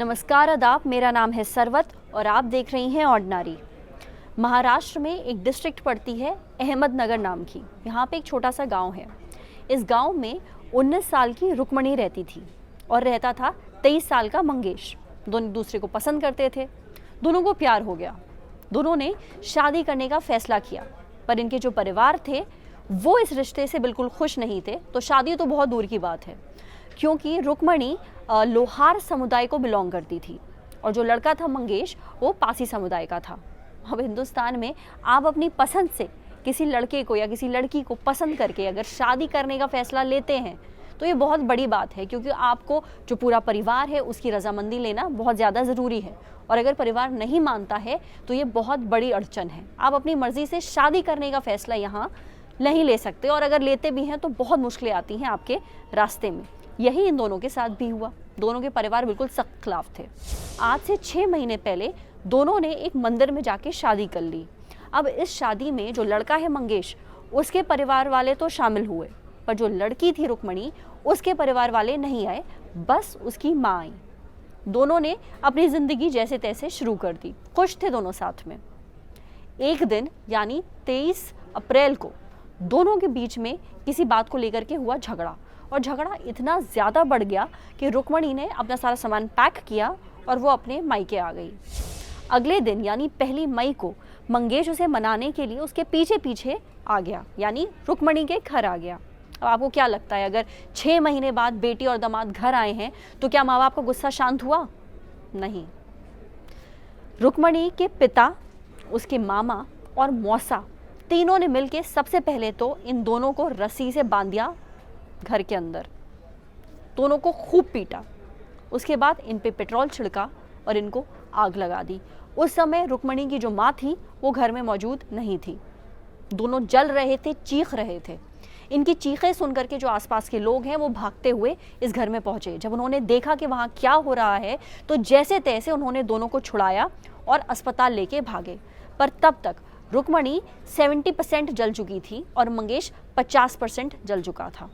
नमस्कार आदाब, मेरा नाम है सरवत और आप देख रही हैं ऑर्डिनरी। महाराष्ट्र में एक डिस्ट्रिक्ट पड़ती है अहमदनगर नाम की। यहाँ पे एक छोटा सा गांव है। इस गांव में 19 साल की रुक्मणी रहती थी और रहता था 23 साल का मंगेश। दोनों एक दूसरे को पसंद करते थे, दोनों को प्यार हो गया। दोनों ने शादी करने का फैसला किया, पर इनके जो परिवार थे वो इस रिश्ते से बिल्कुल खुश नहीं थे। तो शादी तो बहुत दूर की बात है, क्योंकि रुक्मणी लोहार समुदाय को बिलोंग करती थी और जो लड़का था मंगेश वो पासी समुदाय का था। अब हिंदुस्तान में आप अपनी पसंद से किसी लड़के को या किसी लड़की को पसंद करके अगर शादी करने का फैसला लेते हैं तो ये बहुत बड़ी बात है, क्योंकि आपको जो पूरा परिवार है उसकी रजामंदी लेना बहुत ज़्यादा ज़रूरी है। और अगर परिवार नहीं मानता है तो ये बहुत बड़ी अड़चन है। आप अपनी मर्ज़ी से शादी करने का फैसला यहाँ नहीं ले सकते, और अगर लेते भी हैं तो बहुत मुश्किलें आती हैं आपके रास्ते में। यही इन दोनों के साथ भी हुआ। दोनों के परिवार बिल्कुल सख्त खिलाफ थे। आज से 6 महीने पहले दोनों ने एक मंदिर में जाके शादी कर ली। अब इस शादी में जो लड़का है मंगेश, उसके परिवार वाले तो शामिल हुए, पर जो लड़की थी रुक्मणी उसके परिवार वाले नहीं आए, बस उसकी माँ आई। दोनों ने अपनी ज़िंदगी जैसे तैसे शुरू कर दी। खुश थे दोनों साथ में। एक दिन यानी 23 अप्रैल को दोनों के बीच में किसी बात को लेकर के हुआ झगड़ा, और झगड़ा इतना ज़्यादा बढ़ गया कि रुक्मणी ने अपना सारा सामान पैक किया और वो अपने मायके आ गई। अगले दिन यानी 1 मई को मंगेश उसे मनाने के लिए उसके पीछे पीछे आ गया, यानी रुक्मणी के घर आ गया। अब आपको क्या लगता है, अगर 6 महीने बाद बेटी और दामाद घर आए हैं तो क्या माँ बाप का गुस्सा शांत हुआ? नहीं। रुक्मणी के पिता, उसके मामा और मौसा तीनों ने मिलकर सबसे पहले तो इन दोनों को रस्सी से बांध दिया घर के अंदर। दोनों को खूब पीटा। उसके बाद इन पे पेट्रोल छिड़का और इनको आग लगा दी। उस समय रुक्मणी की जो माँ थी वो घर में मौजूद नहीं थी। दोनों जल रहे थे, चीख रहे थे। इनकी चीखें सुनकर के जो आसपास के लोग हैं वो भागते हुए इस घर में पहुंचे। जब उन्होंने देखा कि वहाँ क्या हो रहा है तो जैसे तैसे उन्होंने दोनों को छुड़ाया और अस्पताल लेके भागे। पर तब तक रुक्मणी 70% जल चुकी थी और मंगेश 50% जल चुका था।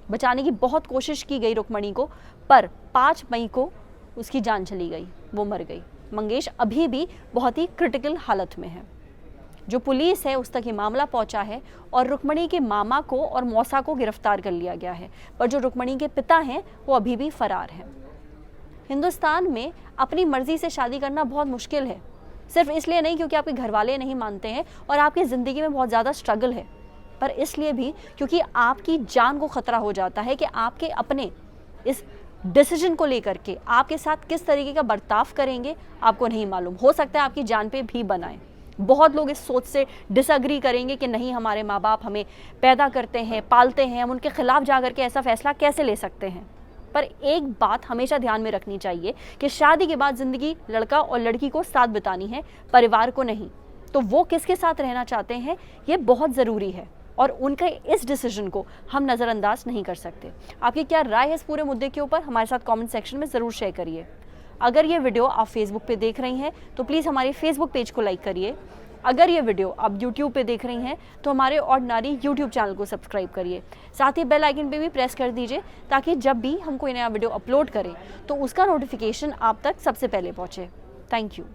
बचाने की बहुत कोशिश की गई रुक्मणी को, पर 5 मई को उसकी जान चली गई, वो मर गई। मंगेश अभी भी बहुत ही क्रिटिकल हालत में है। जो पुलिस है उस तक ये मामला पहुंचा है और रुक्मणी के मामा को और मौसा को गिरफ्तार कर लिया गया है, पर जो रुक्मणी के पिता हैं वो अभी भी फरार हैं। हिंदुस्तान में अपनी मर्जी से शादी करना बहुत मुश्किल है, सिर्फ इसलिए नहीं क्योंकि आपके घर वाले नहीं मानते हैं और आपकी ज़िंदगी में बहुत ज़्यादा स्ट्रगल है, पर इसलिए भी क्योंकि आपकी जान को खतरा हो जाता है कि आपके अपने इस डिसीजन को लेकर के आपके साथ किस तरीके का बर्ताव करेंगे आपको नहीं मालूम। हो सकता है आपकी जान पे भी बनाएं। बहुत लोग इस सोच से डिसएग्री करेंगे कि नहीं, हमारे माँ बाप हमें पैदा करते हैं, पालते हैं, हम उनके खिलाफ जा करके ऐसा फैसला कैसे ले सकते हैं। पर एक बात हमेशा ध्यान में रखनी चाहिए कि शादी के बाद ज़िंदगी लड़का और लड़की को साथ बितानी है, परिवार को नहीं। तो वो किसके साथ रहना चाहते हैं ये बहुत ज़रूरी है और उनके इस डिसीजन को हम नज़रअंदाज नहीं कर सकते। आपकी क्या राय है इस पूरे मुद्दे के ऊपर, हमारे साथ कमेंट सेक्शन में ज़रूर शेयर करिए। अगर ये वीडियो आप फेसबुक पे देख रही हैं तो प्लीज़ हमारे फेसबुक पेज को लाइक करिए। अगर ये वीडियो आप यूट्यूब पे देख रही हैं तो हमारे ऑर्डिनरी यूट्यूब चैनल को सब्सक्राइब करिए। साथ ही बेल आइकन पे भी प्रेस कर दीजिए ताकि जब भी हम कोई नया वीडियो अपलोड करें तो उसका नोटिफिकेशन आप तक सबसे पहले पहुँचे। Thank you.